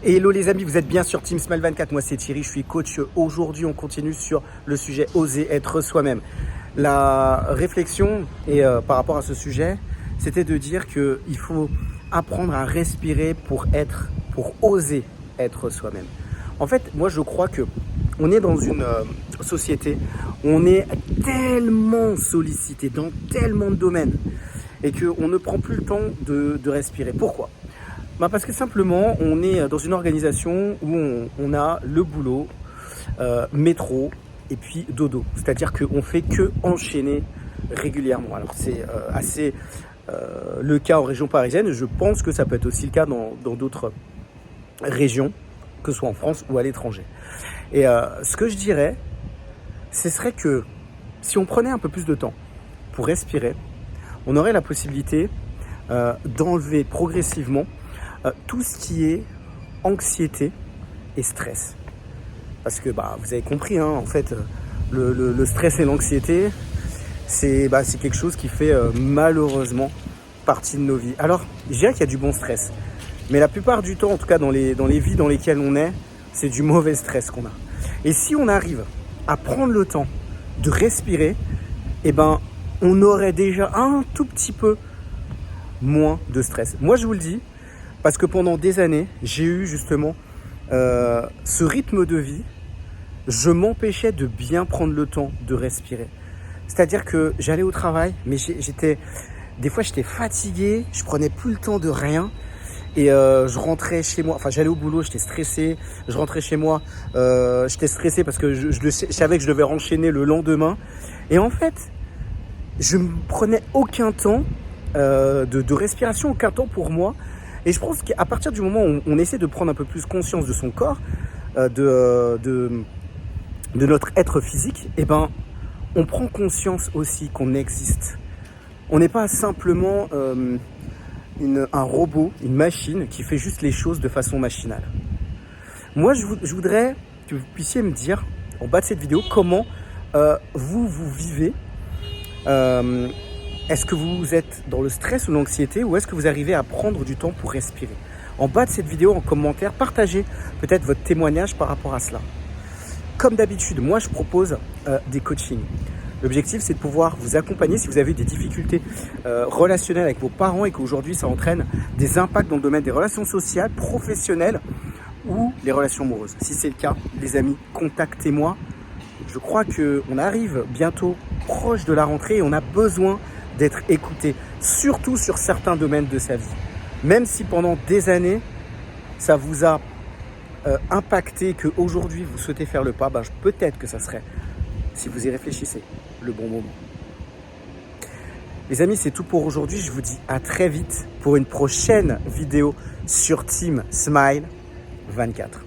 Hello les amis, vous êtes bien sur Team Smile 24, moi c'est Thierry, je suis coach. Aujourd'hui on continue sur le sujet oser être soi-même. La réflexion par rapport à ce sujet, c'était de dire qu'il faut apprendre à respirer pour oser être soi-même. En fait, moi je crois que on est dans une société où on est tellement sollicité dans tellement de domaines et qu'on ne prend plus le temps de respirer. Pourquoi ? Parce que simplement, on est dans une organisation où on a le boulot, métro et puis dodo. C'est-à-dire qu'on fait que enchaîner régulièrement. Alors c'est assez le cas en région parisienne. Je pense que ça peut être aussi le cas dans d'autres régions, que ce soit en France ou à l'étranger. Et ce que je dirais, ce serait que si on prenait un peu plus de temps pour respirer, on aurait la possibilité d'enlever progressivement tout ce qui est anxiété et stress. Parce que vous avez compris, en fait, le stress et l'anxiété, c'est quelque chose qui fait malheureusement partie de nos vies. Alors, je dirais qu'il y a du bon stress. Mais la plupart du temps, en tout cas dans les vies dans lesquelles on est, c'est du mauvais stress qu'on a. Et si on arrive à prendre le temps de respirer, on aurait déjà un tout petit peu moins de stress. Moi, je vous le dis, parce que pendant des années, j'ai eu justement ce rythme de vie, je m'empêchais de bien prendre le temps de respirer. C'est-à-dire que j'allais au travail, mais des fois j'étais fatigué, je prenais plus le temps de rien. Et je rentrais chez moi, j'allais au boulot, j'étais stressé, je rentrais chez moi, j'étais stressé parce que je savais que je devais enchaîner le lendemain. Et en fait, je ne prenais aucun temps de respiration, aucun temps pour moi. Et je pense qu'à partir du moment où on essaie de prendre un peu plus conscience de son corps, de notre être physique, on prend conscience aussi qu'on existe. On n'est pas simplement un robot, une machine qui fait juste les choses de façon machinale. Moi, je voudrais que vous puissiez me dire, en bas de cette vidéo, comment vous vivez. Est-ce que vous êtes dans le stress ou l'anxiété ou est-ce que vous arrivez à prendre du temps pour respirer ? En bas de cette vidéo, en commentaire, partagez peut-être votre témoignage par rapport à cela. Comme d'habitude, moi je propose des coachings. L'objectif, c'est de pouvoir vous accompagner si vous avez des difficultés relationnelles avec vos parents et qu'aujourd'hui ça entraîne des impacts dans le domaine des relations sociales, professionnelles ou les relations amoureuses. Si c'est le cas, les amis, contactez-moi. Je crois qu'on arrive bientôt proche de la rentrée et on a besoin d'être écouté, surtout sur certains domaines de sa vie. Même si pendant des années, ça vous a impacté, qu'aujourd'hui vous souhaitez faire le pas, peut-être que ça serait, si vous y réfléchissez, le bon moment. Les amis, c'est tout pour aujourd'hui. Je vous dis à très vite pour une prochaine vidéo sur Team Smile 24.